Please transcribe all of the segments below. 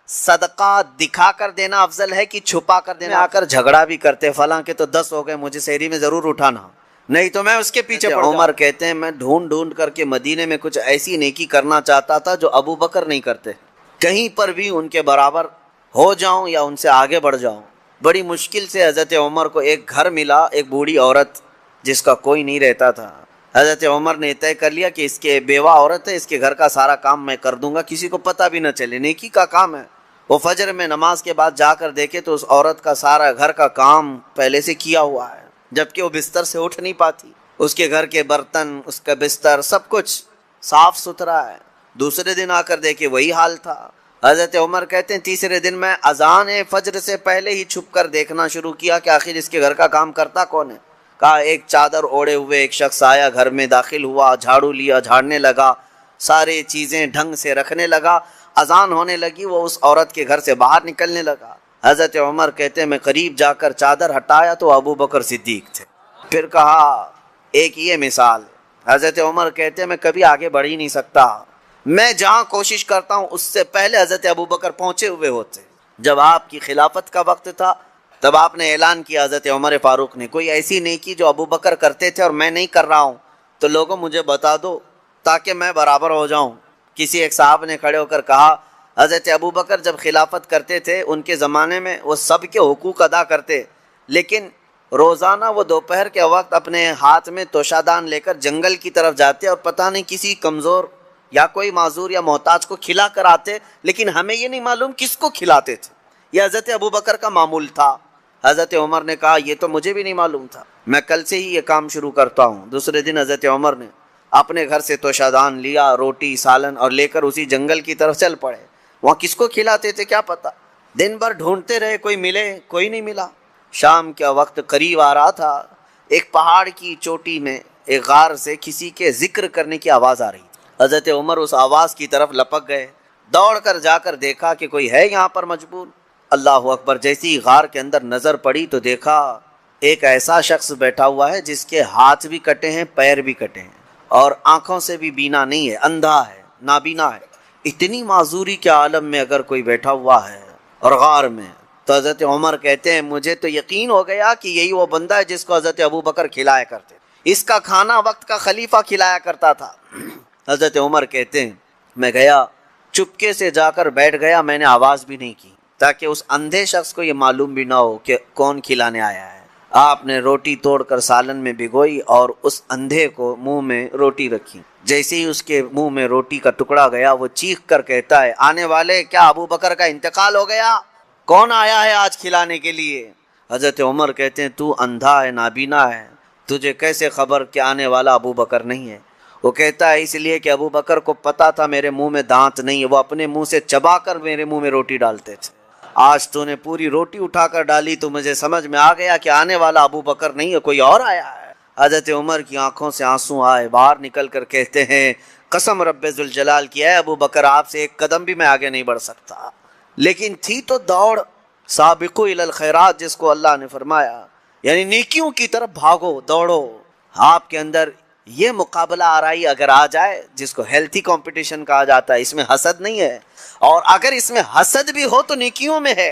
صدقہ دکھا کر دینا افضل ہے کہ چھپا کر دینا؟ آ کر جھگڑا بھی کرتے، فلاں کے تو 10 ہو گئے، مجھے سحری میں ضرور اٹھانا، نہیں تو میں اس کے پیچھے پڑ جاؤں۔ عمر کہتے ہیں میں ڈھونڈ ڈھونڈ کر کے مدینے میں کچھ ایسی نیکی کرنا چاہتا تھا جو ابو بکر نہیں کرتے، کہیں پر بھی ان کے برابر ہو جاؤں یا ان سے آگے بڑھ جاؤں۔ بڑی مشکل سے حضرت عمر کو ایک گھر ملا، ایک بوڑھی عورت جس کا کوئی نہیں رہتا تھا۔ حضرت عمر نے طے کر لیا کہ اس کے بیوہ عورت ہے، اس کے گھر کا سارا کام میں کر دوں گا، کسی کو پتہ بھی نہ چلے، نیکی کا کام ہے۔ وہ فجر میں نماز کے بعد جا کر دیکھے تو اس عورت کا سارا گھر کا کام پہلے سے کیا ہوا ہے، جبکہ وہ بستر سے اٹھ نہیں پاتی، اس کے گھر کے برتن، اس کا بستر، سب کچھ صاف ستھرا ہے۔ دوسرے دن آ کر دیکھے وہی حال تھا۔ حضرت عمر کہتے ہیں تیسرے دن میں اذان فجر سے پہلے ہی چھپ کر دیکھنا شروع کیا کہ آخر اس کے گھر کا کام کرتا کون ہے۔ کہا ایک چادر اوڑے ہوئے ایک شخص آیا، گھر میں داخل ہوا، جھاڑو لیا، جھاڑنے لگا، سارے چیزیں ڈھنگ سے رکھنے لگا۔ اذان ہونے لگی، وہ اس عورت کے گھر سے باہر نکلنے لگا۔ حضرت عمر کہتے ہیں میں قریب جا کر چادر ہٹایا تو ابو بکر صدیق تھے۔ پھر کہا ایک یہ مثال، حضرت عمر کہتے ہیں میں کبھی آگے بڑھ ہی نہیں سکتا، میں جہاں کوشش کرتا ہوں اس سے پہلے حضرت ابو بکر پہنچے ہوئے ہوتے۔ جب آپ کی خلافت کا وقت تھا تب آپ نے اعلان کیا، حضرت عمر فاروق نے، کوئی ایسی نیکی جو ابو بکر کرتے تھے اور میں نہیں کر رہا ہوں تو لوگوں مجھے بتا دو تاکہ میں برابر ہو جاؤں۔ کسی ایک صاحب نے کھڑے ہو کر کہا حضرت ابو بکر جب خلافت کرتے تھے ان کے زمانے میں وہ سب کے حقوق ادا کرتے، لیکن روزانہ وہ دوپہر کے وقت اپنے ہاتھ میں توشادان لے کر جنگل کی طرف جاتے اور پتہ نہیں کسی کمزور یا کوئی معذور یا محتاج کو کھلا کر آتے، لیکن ہمیں یہ نہیں معلوم کس کو کھلاتے تھے۔ یہ حضرت ابو بکر کا معمول تھا۔ حضرت عمر نے کہا یہ تو مجھے بھی نہیں معلوم تھا، میں کل سے ہی یہ کام شروع کرتا ہوں۔ دوسرے دن حضرت عمر نے اپنے گھر سے توشادان لیا، روٹی سالن، اور لے کر اسی جنگل کی طرف چل پڑے۔ وہاں کس کو کھلاتے تھے کیا پتا، دن بھر ڈھونڈتے رہے، کوئی ملے، کوئی نہیں ملا۔ شام کا وقت قریب آ رہا تھا، ایک پہاڑ کی چوٹی میں ایک غار سے کسی کے ذکر کرنے کی آواز آ رہی تھی۔ حضرت عمر اس آواز کی طرف لپک گئے، دوڑ کر جا کر دیکھا کہ کوئی ہے یہاں پر مجبور۔ اللہ اکبر، جیسی غار کے اندر نظر پڑی تو دیکھا ایک ایسا شخص بیٹھا ہوا ہے جس کے ہاتھ بھی کٹے ہیں، پیر بھی کٹے ہیں، اور آنکھوں سے بھی بینا نہیں ہے، اندھا ہے، نابینا ہے۔ اتنی معذوری کے عالم میں اگر کوئی بیٹھا ہوا ہے اور غار میں، تو حضرت عمر کہتے ہیں مجھے تو یقین ہو گیا کہ یہی وہ بندہ ہے جس کو حضرت ابو بکر کھلایا کرتے، اس کا کھانا وقت کا خلیفہ کھلایا کرتا تھا۔ حضرت عمر کہتے ہیں میں گیا، چپکے سے جا کر بیٹھ گیا، میں نے آواز بھی نہیں کی تاکہ اس اندھے شخص کو یہ معلوم بھی نہ ہو کہ کون کھلانے آیا ہے۔ آپ نے روٹی توڑ کر سالن میں بھگوئی اور اس اندھے کو منہ میں روٹی رکھی۔ جیسے ہی اس کے منہ میں روٹی کا ٹکڑا گیا وہ چیخ کر کہتا ہے آنے والے، کیا ابو بکر کا انتقال ہو گیا؟ کون آیا ہے آج کھلانے کے لیے؟ حضرت عمر کہتے ہیں تو اندھا ہے، نابینا ہے، تجھے کیسے خبر کہ آنے والا ابو بکر نہیں ہے؟ وہ کہتا ہے اس لیے کہ ابو بکر کو پتا تھا میرے منہ میں دانت نہیں ہے، وہ اپنے منہ سے چبا کر میرے منہ میں روٹی ڈالتے تھے۔ آج تو نے پوری روٹی اٹھا کر ڈالی تو مجھے سمجھ میں آ گیا کہ آنے والا ابو بکر نہیں ہے، کوئی اور آیا ہے۔ حضرت عمر کی آنکھوں سے آنسو آئے، باہر نکل کر کہتے ہیں قسم رب ذوالجلال کی ہے ابو بکر، آپ سے ایک قدم بھی میں آگے نہیں بڑھ سکتا۔ لیکن تھی تو دوڑ، سابقو الی الخیرات جس کو اللہ نے فرمایا، یعنی نیکیوں کی طرف بھاگو، دوڑو۔ آپ کے اندر یہ مقابلہ آرائی اگر آ جائے، جس کو ہیلتھی کمپٹیشن کہا جاتا ہے، اس میں حسد نہیں ہے، اور اگر اس میں حسد بھی ہو تو نیکیوں میں ہے۔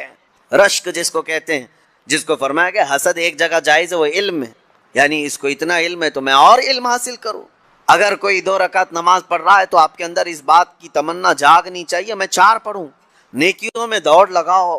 رشک جس کو کہتے ہیں، جس کو فرمایا گیا حسد ایک جگہ جائز ہے وہ علم ہے، یعنی اس کو اتنا علم ہے تو میں اور علم حاصل کروں۔ اگر کوئی 2 رکعت نماز پڑھ رہا ہے تو آپ کے اندر اس بات کی تمنا جاگنی چاہیے میں 4 پڑھوں۔ نیکیوں میں دوڑ لگاؤ،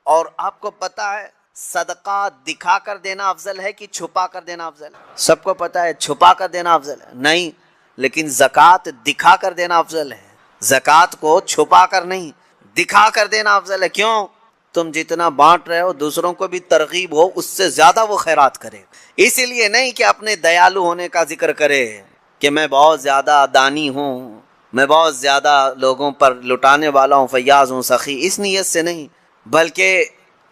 اور آپ کو پتہ ہے صدقہ دکھا کر دینا افضل ہے کہ چھپا کر دینا افضل ہے؟ سب کو پتہ ہے چھپا کر دینا افضل ہے، نہیں، لیکن زکوٰۃ دکھا کر دینا افضل ہے۔ زکوٰۃ کو چھپا کر نہیں، دکھا کر دینا افضل ہے۔ کیوں؟ تم جتنا بانٹ رہے ہو دوسروں کو بھی ترغیب ہو، اس سے زیادہ وہ خیرات کرے۔ اسی لیے نہیں کہ اپنے دیالو ہونے کا ذکر کرے کہ میں بہت زیادہ دانی ہوں، میں بہت زیادہ لوگوں پر لٹانے والا ہوں، فیاض ہوں، سخی، اس نیت سے نہیں، بلکہ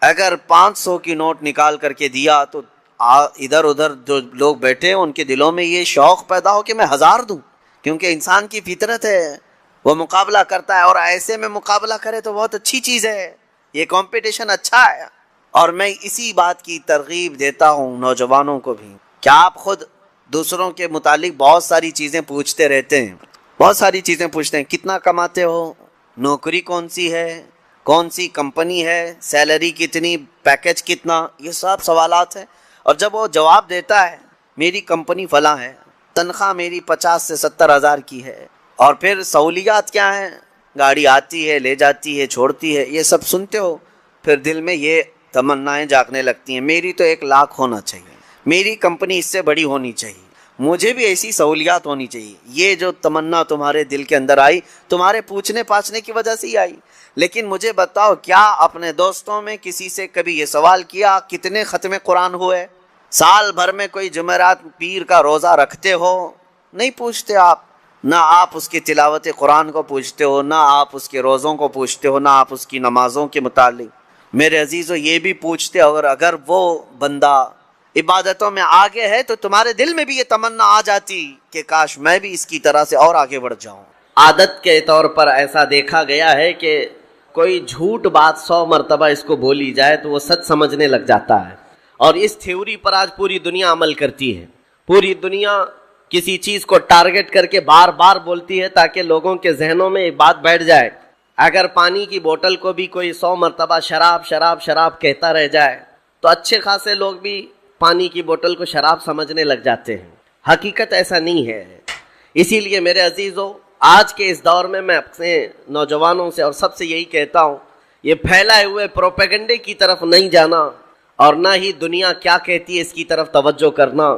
اگر 500 کی نوٹ نکال کر کے دیا تو ادھر ادھر جو لوگ بیٹھے ہیں ان کے دلوں میں یہ شوق پیدا ہو کہ میں 1000 دوں، کیونکہ انسان کی فطرت ہے، وہ مقابلہ کرتا ہے، اور ایسے میں مقابلہ کرے تو بہت اچھی چیز ہے، یہ کمپٹیشن اچھا ہے۔ اور میں اسی بات کی ترغیب دیتا ہوں نوجوانوں کو بھی، کیا آپ خود دوسروں کے متعلق بہت ساری چیزیں پوچھتے رہتے ہیں، بہت ساری چیزیں پوچھتے ہیں، کتنا کماتے ہو، نوکری کون سی ہے، کون سی کمپنی ہے, سیلری کتنی, پیکج کتنا, یہ سب سوالات ہیں. اور جب وہ جواب دیتا ہے میری کمپنی فلاں ہے, تنخواہ میری 50 سے 70 ہزار کی ہے, اور پھر سہولیات کیا ہیں, گاڑی آتی ہے, لے جاتی ہے, چھوڑتی ہے, یہ سب سنتے ہو, پھر دل میں یہ تمنائیں جاگنے لگتی ہیں, میری تو 1 لاکھ ہونا چاہیے, میری کمپنی اس سے بڑی ہونی چاہیے, مجھے بھی ایسی سہولیات ہونی چاہیے. یہ جو تمنا تمہارے دل کے اندر آئی, تمہارے پوچھنے پاچھنے کی وجہ سے ہی آئی. لیکن مجھے بتاؤ, کیا اپنے دوستوں میں کسی سے کبھی یہ سوال کیا کتنے ختم قرآن ہوئے؟ سال بھر میں کوئی جمعرات پیر کا روزہ رکھتے ہو؟ نہیں پوچھتے آپ. نہ آپ اس کی تلاوت قرآن کو پوچھتے ہو, نہ آپ اس کے روزوں کو پوچھتے ہو, نہ آپ اس کی نمازوں کے متعلق. میرے عزیزو, یہ بھی پوچھتے, اور اگر وہ بندہ عبادتوں میں آگے ہے تو تمہارے دل میں بھی یہ تمنا آ جاتی کہ کاش میں بھی اس کی طرح سے اور آگے بڑھ جاؤں. عادت کے طور پر ایسا دیکھا گیا ہے کہ کوئی جھوٹ بات 100 مرتبہ اس کو بولی جائے تو وہ سچ سمجھنے لگ جاتا ہے. اور اس تھیوری پر آج پوری دنیا عمل کرتی ہے. پوری دنیا کسی چیز کو ٹارگٹ کر کے بار بار بولتی ہے تاکہ لوگوں کے ذہنوں میں ایک بات بیٹھ جائے. اگر پانی کی بوتل کو بھی کوئی 100 مرتبہ شراب شراب شراب کہتا رہ جائے تو اچھے خاصے لوگ بھی پانی کی بوتل کو شراب سمجھنے لگ جاتے ہیں. حقیقت ایسا نہیں ہے. اسی لیے میرے عزیزو, آج کے اس دور میں اپنے نوجوانوں سے اور سب سے یہی کہتا ہوں, یہ پھیلائے ہوئے پروپیگنڈے کی طرف نہیں جانا, اور نہ ہی دنیا کیا کہتی ہے اس کی طرف توجہ کرنا.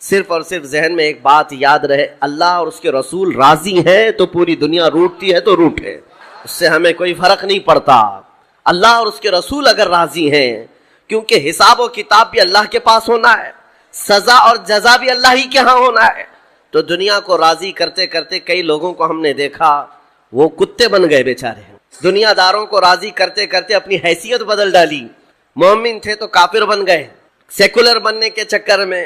صرف اور صرف ذہن میں ایک بات یاد رہے, اللہ اور اس کے رسول راضی ہیں تو پوری دنیا روٹتی ہے تو روٹے, اس سے ہمیں کوئی فرق نہیں پڑتا. اللہ اور اس کے رسول اگر راضی ہیں, کیونکہ حساب و کتاب بھی اللہ کے پاس ہونا ہے, سزا اور جزا بھی اللہ ہی کے ہاں ہونا ہے. تو دنیا کو راضی کرتے کرتے کئی لوگوں کو ہم نے دیکھا وہ کتے بن گئے بیچارے. دنیا داروں کو راضی کرتے کرتے اپنی حیثیت بدل ڈالی. مومن تھے تو کافر بن گئے. سیکولر بننے کے چکر میں,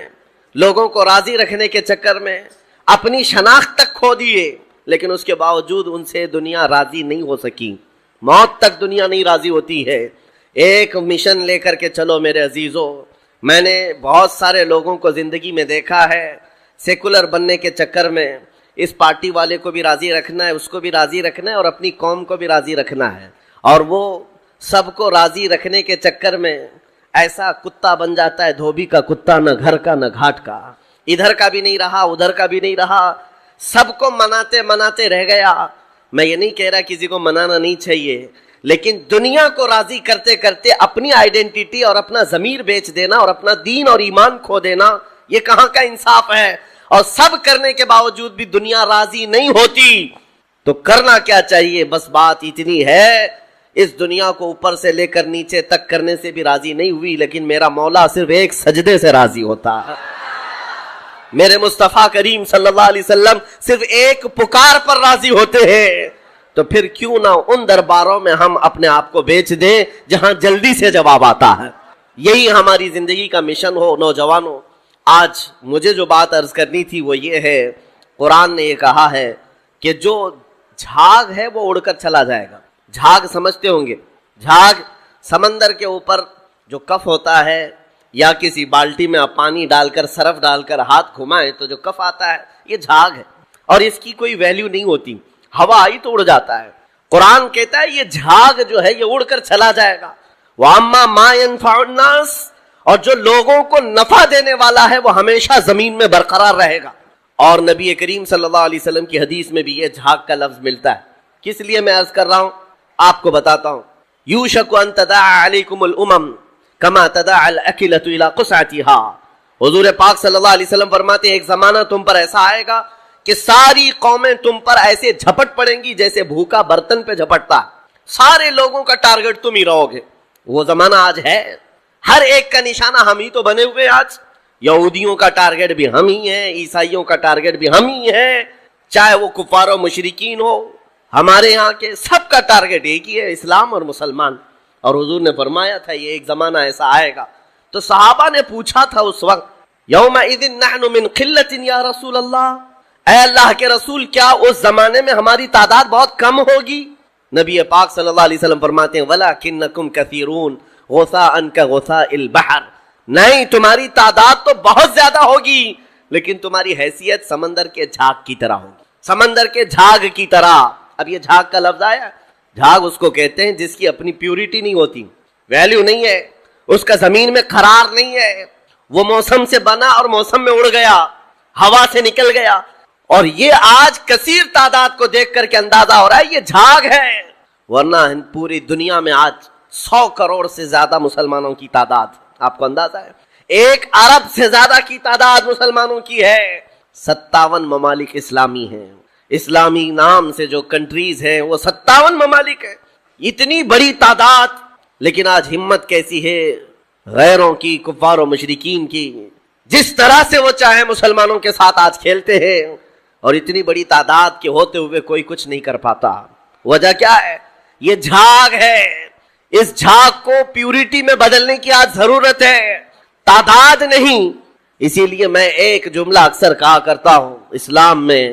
لوگوں کو راضی رکھنے کے چکر میں اپنی شناخت تک کھو دیے, لیکن اس کے باوجود ان سے دنیا راضی نہیں ہو سکی. موت تک دنیا نہیں راضی ہوتی ہے. ایک مشن لے کر کے چلو میرے عزیزو. میں نے بہت سارے لوگوں کو زندگی میں دیکھا ہے, سیکولر بننے کے چکر میں اس پارٹی والے کو بھی راضی رکھنا ہے, اس کو بھی راضی رکھنا ہے, اور اپنی قوم کو بھی راضی رکھنا ہے, اور وہ سب کو راضی رکھنے کے چکر میں ایسا کتا بن جاتا ہے, دھوبی کا کتا, نہ گھر کا نہ گھاٹ کا, ادھر کا بھی نہیں رہا ادھر کا بھی نہیں رہا, سب کو مناتے مناتے رہ گیا. میں یہ نہیں کہہ رہا کسی کو منانا نہیں چاہیے, لیکن دنیا کو راضی کرتے کرتے اپنی آئیڈینٹی اور اپنا ضمیر بیچ دینا اور اپنا دین اور ایمان کھو دینا, یہ کہاں کا انصاف ہے؟ اور سب کرنے کے باوجود بھی دنیا راضی نہیں ہوتی تو کرنا کیا چاہیے؟ بس بات اتنی ہے, اس دنیا کو اوپر سے لے کر نیچے تک کرنے سے بھی راضی نہیں ہوئی, لیکن میرا مولا صرف ایک سجدے سے راضی ہوتا. میرے مصطفیٰ کریم صلی اللہ علیہ وسلم صرف ایک پکار پر راضی ہوتے ہیں. تو پھر کیوں نہ ان درباروں میں ہم اپنے آپ کو بیچ دیں جہاں جلدی سے جواب آتا ہے. یہی ہماری زندگی کا مشن ہو. نوجوانوں, آج مجھے جو بات عرض کرنی تھی وہ یہ ہے, قرآن نے یہ کہا ہے کہ جو جھاگ ہے وہ اڑ کر چلا جائے گا. جھاگ سمجھتے ہوں گے, جھاگ سمندر کے اوپر جو کف ہوتا ہے, یا کسی بالٹی میں آپ پانی ڈال کر سرف ڈال کر ہاتھ گھمائیں تو جو کف آتا ہے یہ جھاگ ہے, اور اس کی کوئی ویلیو نہیں ہوتی. ہوا آئی تو اڑ جاتا ہے. قرآن کہتا ہے یہ جھاگ جو ہے یہ اڑ کر چلا جائے گا. وَأَمَّا مَا يَنْفَعُ النَّاسِ, اور جو لوگوں کو نفع دینے والا ہے وہ ہمیشہ زمین میں برقرار رہے گا. اور نبی کریم صلی اللہ علیہ وسلم کی حدیث میں بھی یہ جھاگ کا لفظ ملتا ہے. کس لیے میں عرض کر رہا ہوں آپ کو بتاتا ہوں. یوشک ان تداعى علیکم الامم کما تداعى الاکلۃ الی قصعتها. حضور پاک صلی اللہ علیہ وسلم فرماتے ہیں ایک زمانہ تم پر ایسا آئے گا کہ ساری قومیں تم پر ایسے جھپٹ پڑیں گی جیسے بھوکا برتن پہ جھپٹتا. سارے لوگوں کا ٹارگٹ تم ہی رہو گے. وہ زمانہ آج ہے. ہر ایک کا نشانہ ہم ہی تو بنے ہوئے. آج یہودیوں کا ٹارگٹ بھی ہم ہی ہیں, عیسائیوں کا ٹارگٹ بھی ہم ہی ہیں, چاہے وہ کفار و مشرکین ہو. ہمارے یہاں کے سب کا ٹارگٹ ایک ہی ہے, اسلام اور مسلمان. اور حضور نے فرمایا تھا یہ ایک زمانہ ایسا آئے گا. تو صحابہ نے پوچھا تھا اس وقت, یومئذ نحن من قلۃ یا رسول اللہ, اے اللہ کے رسول کیا اس زمانے میں ہماری تعداد بہت کم ہوگی؟ نبی پاک صلی اللہ علیہ وسلم فرماتے ہیں وَلَكِنَّكُمْ كَثِيرُونَ غُثَاءً كَغُثَاءِ الْبَحْرِ, نہیں تمہاری تعداد تو بہت زیادہ ہوگی لیکن تمہاری حیثیت سمندر کے جھاگ کی طرح ہوگی, سمندر کے جھاگ کی طرح. اب یہ جھاگ کا لفظ آیا, جھاگ اس کو کہتے ہیں جس کی اپنی پیورٹی نہیں ہوتی، ویلیو نہیں ہے، اس کا زمین میں قرار نہیں ہے، وہ موسم سے بنا اور موسم میں اڑ گیا، ہوا سے نکل گیا. اور یہ آج کثیر تعداد کو دیکھ کر کے اندازہ ہو رہا ہے یہ جھاگ ہے، ورنہ پوری دنیا میں آج 100 کروڑ سے زیادہ مسلمانوں کی تعداد، آپ کو اندازہ ہے 1 ارب سے زیادہ کی تعداد مسلمانوں کی ہے. 57 ممالک اسلامی ہیں، اسلامی نام سے جو کنٹریز ہیں وہ 57 ممالک ہیں. اتنی بڑی تعداد، لیکن آج ہمت کیسی ہے غیروں کی، کفار و مشرکین کی، جس طرح سے وہ چاہے مسلمانوں کے ساتھ آج کھیلتے ہیں، اور اتنی بڑی تعداد کے ہوتے ہوئے کوئی کچھ نہیں کر پاتا. وجہ کیا ہے؟ یہ جھاگ ہے. اس جھاگ کو پیورٹی میں بدلنے کی آج ضرورت ہے، تعداد نہیں. اسی لیے میں ایک جملہ اکثر کہا کرتا ہوں، اسلام میں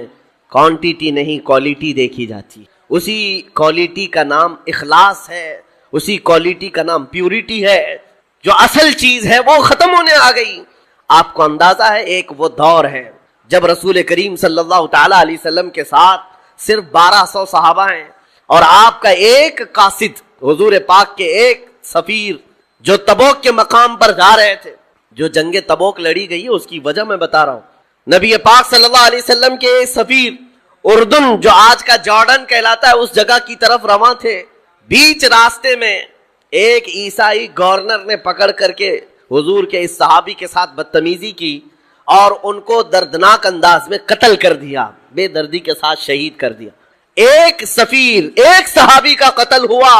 کوانٹیٹی نہیں کوالٹی دیکھی جاتی. اسی کوالٹی کا نام اخلاص ہے، اسی کوالٹی کا نام پیورٹی ہے. جو اصل چیز ہے وہ ختم ہونے آ گئی. آپ کو اندازہ ہے ایک وہ دور ہے جب رسول کریم صلی اللہ تعالی علیہ وسلم کے ساتھ صرف 1200 صحابہ ہیں، اور آپ کا ایک قاصد، حضور پاک کے ایک سفیر جو تبوک کے مقام پر جا رہے تھے. جو جنگ تبوک لڑی گئی ہے اس کی وجہ میں بتا رہا ہوں. نبی پاک صلی اللہ علیہ وسلم کے ایک سفیر اردن جو آج کا جارڈن کہلاتا ہے اس جگہ کی طرف رواں تھے. بیچ راستے میں ایک عیسائی گورنر نے پکڑ کر کے حضور کے اس صحابی کے ساتھ بدتمیزی کی اور ان کو دردناک انداز میں قتل کر دیا، بے دردی کے ساتھ شہید کر دیا. ایک سفیر، ایک صحابی کا قتل ہوا.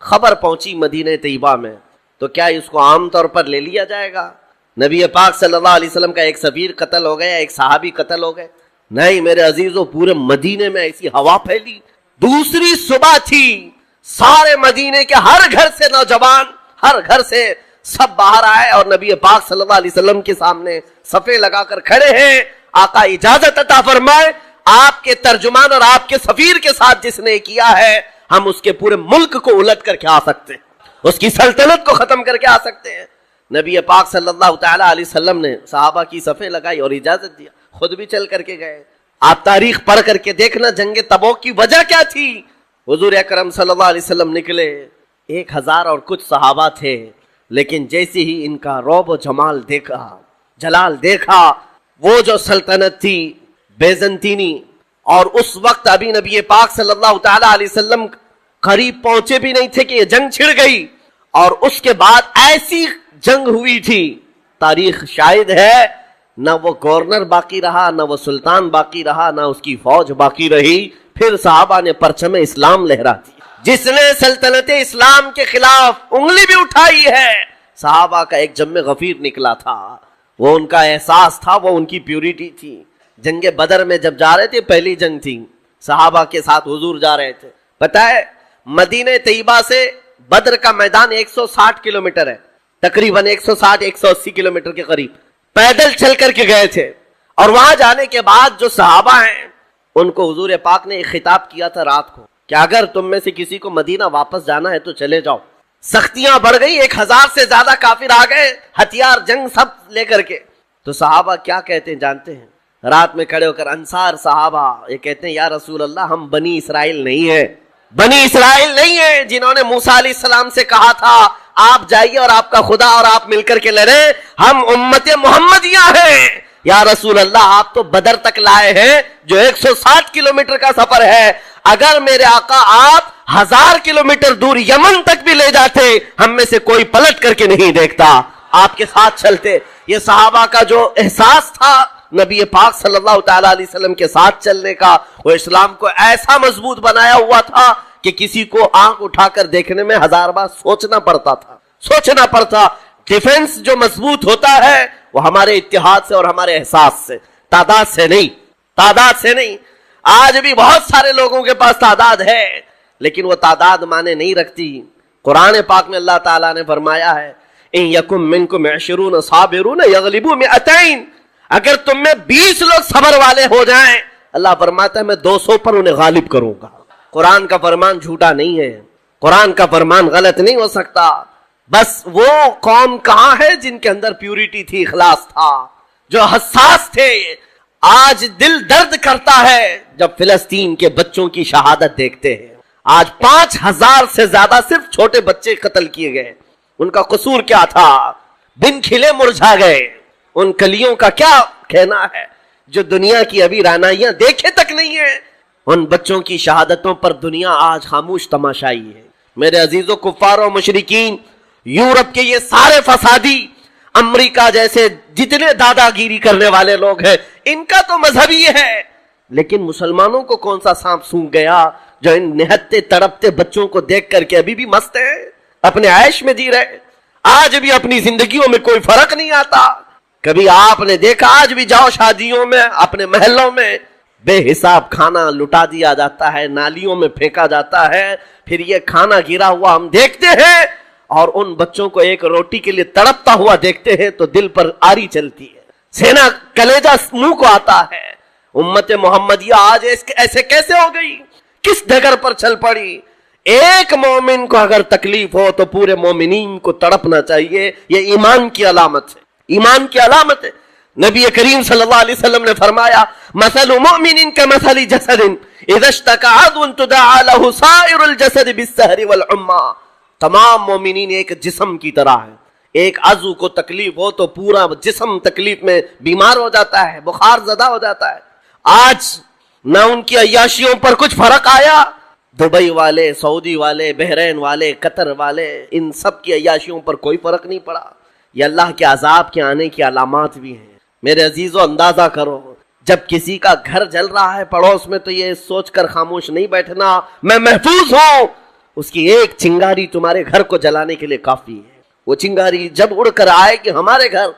خبر پہنچی مدینہ طیبہ میں، تو کیا اس کو عام طور پر لے لیا جائے گا؟ نبی پاک صلی اللہ علیہ وسلم کا ایک سفیر قتل ہو گیا، ایک صحابی قتل ہو گئے. نہیں میرے عزیزوں، پورے مدینے میں ایسی ہوا پھیلی. دوسری صبح تھی، سارے مدینے کے ہر گھر سے نوجوان، ہر گھر سے سب باہر آئے اور نبی پاک صلی اللہ علیہ وسلم کے سامنے صفے لگا کر کھڑے ہیں. آقا اجازت عطا فرمائے، آپ کے ترجمان اور آپ کے سفیر کے ساتھ جس نے کیا ہے، ہم اس کے پورے ملک کو الٹ کر کے آ سکتے ہیں، اس کی سلطنت کو ختم کر کے آ سکتے ہیں. نبی پاک صلی اللہ تعالی علیہ وسلم نے صحابہ کی صفیں لگائی اور اجازت دیا، خود بھی چل کر کے گئے. آپ تاریخ پڑھ کر کے دیکھنا جنگ تبوک کی وجہ کیا تھی. حضور اکرم صلی اللہ علیہ وسلم نکلے، 1000 اور کچھ صحابہ تھے، لیکن جیسے ہی ان کا رعب و جمال دیکھا، جلال دیکھا، وہ جو سلطنت تھی بیزنطینی، اور اس وقت ابھی نبی پاک صلی اللہ تعالی علیہ وسلم قریب پہنچے بھی نہیں تھے کہ یہ جنگ چھڑ گئی. اور اس کے بعد ایسی جنگ ہوئی تھی، تاریخ شاہد ہے، نہ وہ گورنر باقی رہا، نہ وہ سلطان باقی رہا، نہ اس کی فوج باقی رہی. پھر صحابہ نے پرچم اسلام لہرا دی. جس نے سلطنت اسلام کے خلاف انگلی بھی اٹھائی ہے، صحابہ کا ایک جم غفیر نکلا تھا. وہ ان کا احساس تھا، وہ ان کی پیورٹی تھی. جنگ بدر میں جب جا رہے تھے، پہلی جنگ تھی، صحابہ کے ساتھ حضور جا رہے تھے. پتہ ہے مدینہ طیبہ سے بدر کا میدان 160 کلومیٹر ہے، تقریباً 160-180 کلومیٹر کے قریب پیدل چل کر کے گئے تھے. اور وہاں جانے کے بعد جو صحابہ ہیں ان کو حضور پاک نے ایک خطاب کیا تھا رات کو کہ اگر تم میں سے کسی کو مدینہ واپس جانا ہے تو چلے جاؤ. سختیاں بڑھ گئی، 1000 سے زیادہ کافر آ گئے، ہتھیار جنگ سب لے کر کے. تو صحابہ کیا کہتے ہیں جانتے ہیں؟ رات میں کھڑے ہو کر انصار صحابہ یہ کہتے ہیں، یا رسول اللہ ہم بنی اسرائیل نہیں ہیں، بنی اسرائیل نہیں ہیں جنہوں نے موسیٰ علیہ السلام سے کہا تھا آپ جائیے اور آپ کا خدا اور آپ مل کر کے لڑیں. ہم امت محمدیہ ہیں. یا رسول اللہ آپ تو بدر تک لائے ہیں جو 160 کلومیٹر کا سفر ہے. اگر میرے آقا آپ 1000 کلومیٹر دور یمن تک بھی لے جاتے، ہم میں سے کوئی پلٹ کر کے نہیں دیکھتا، آپ کے ساتھ چلتے. یہ صحابہ کا جو احساس تھا نبی پاک صلی اللہ تعالی علیہ وسلم کے ساتھ چلنے کا، وہ اسلام کو ایسا مضبوط بنایا ہوا تھا کہ کسی کو آنکھ اٹھا کر دیکھنے میں 1000 بار سوچنا پڑتا. ڈیفنس جو مضبوط ہوتا ہے وہ ہمارے اتحاد سے اور ہمارے احساس سے، تعداد سے نہیں. آج بھی بہت سارے لوگوں کے پاس تعداد ہے لیکن وہ تعداد معنی نہیں رکھتی. قرآن پاک میں اللہ تعالیٰ نے فرمایا ہے ان یکم منکم 20 صابرون یغلبوا 200. اگر تم میں 20 لوگ صبر والے ہو جائیں، اللہ فرماتا ہے میں 200 پر انہیں غالب کروں گا. قرآن کا فرمان جھوٹا نہیں ہے، قرآن کا فرمان غلط نہیں ہو سکتا. بس وہ قوم کہاں ہے جن کے اندر پیورٹی تھی، اخلاص تھا، جو حساس تھے. آج دل درد کرتا ہے جب فلسطین کے بچوں کی شہادت دیکھتے ہیں. آج 5000 سے زیادہ صرف چھوٹے بچے قتل کیے گئے. ان کا قصور کیا تھا؟ بن کھلے مرجھا گئے. ان کلیوں کا کیا کہنا ہے جو دنیا کی ابھی رعنائیاں دیکھے تک نہیں ہے؟ ان بچوں کی شہادتوں پر دنیا آج خاموش تماشائی ہے. میرے عزیزوں، کفار و مشرکین، یورپ کے یہ سارے فسادی، امریکہ جیسے جتنے دادا گیری کرنے والے لوگ ہیں، ان کا تو مذہب ہی ہے. لیکن مسلمانوں کو کون سا سانپ سونگ گیا جو ان نہتے تڑپتے بچوں کو دیکھ کر کے ابھی بھی مست ہیں، اپنے عیش میں جی رہے، آج بھی اپنی زندگیوں میں کوئی فرق نہیں آتا. کبھی آپ نے دیکھا، آج بھی جاؤ شادیوں میں، اپنے محلوں میں بے حساب کھانا لٹا دیا جاتا ہے، نالیوں میں پھینکا جاتا ہے، پھر یہ کھانا گرا ہوا ہم دیکھتے ہیں اور ان بچوں کو ایک روٹی کے لیے تڑپتا ہوا دیکھتے ہیں تو دل پر آری چلتی ہے، سینہ کلیجہ منہ کو آتا ہے. امت محمدیہ آج ایسے کیسے ہو گئی؟ کس ڈگر پر چل پڑی؟ ایک مومن کو اگر تکلیف ہو تو پورے مومنین کو تڑپنا چاہیے. یہ ایمان کی علامت ہے، ایمان کی علامت ہے. نبی کریم صلی اللہ علیہ وسلم نے فرمایا، مثل مؤمن کمثل جسد اذا اشتكى عضو تداعى له سائر الجسد بالسهر والحمى. تمام مومنین ایک جسم کی طرح ہے. ایک عضو کو تکلیف ہو تو پورا جسم تکلیف میں بیمار ہو جاتا ہے، بخار زدہ ہو جاتا ہے. آج نہ ان کی عیاشیوں پر کچھ فرق آیا. دبئی والے، سعودی والے، بحرین والے، قطر والے، ان سب کی عیاشیوں پر کوئی فرق نہیں پڑا. یہ اللہ کے عذاب کے آنے کی علامات بھی ہیں. میرے عزیزو، اندازہ کرو، جب کسی کا گھر جل رہا ہے پڑوس میں تو یہ سوچ کر خاموش نہیں بیٹھنا میں محفوظ ہوں. اس کی ایک چنگاری تمہارے گھر کو جلانے کے لیے کافی ہے. وہ چنگاری جب اڑ کر آئے کہ ہمارے گھر،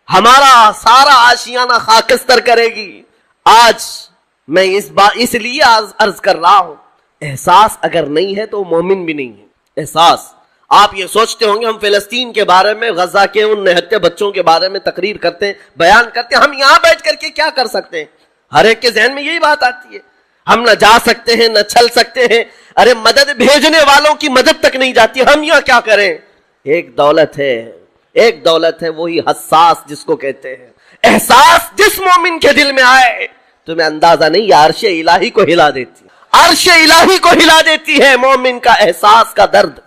ہمارا سارا آشیانہ خاکستر کرے گی. آج میں اس لیے عرض کر رہا ہوں، احساس اگر نہیں ہے تو مومن بھی نہیں ہے. احساس، آپ یہ سوچتے ہوں گے ہم فلسطین کے بارے میں، غزہ کے ان نہتے بچوں کے بارے میں تقریر کرتے ہیں، بیان کرتے ہیں، ہم یہاں بیٹھ کر کے کیا کر سکتے ہیں؟ ہر ایک کے ذہن میں یہی بات آتی ہے. ہم نہ جا سکتے ہیں، نہ چل سکتے ہیں. ارے مدد بھیجنے والوں کی مدد تک نہیں جاتی، ہم یہاں کیا کریں؟ ایک دولت ہے، ایک دولت ہے، وہی حساس جس کو کہتے ہیں. احساس جس مومن کے دل میں آئے تمہیں اندازہ نہیں، یہ عرش الہی کو ہلا دیتی ہے. عرش الہی کو ہلا دیتی ہے مومن کا احساس کا درد.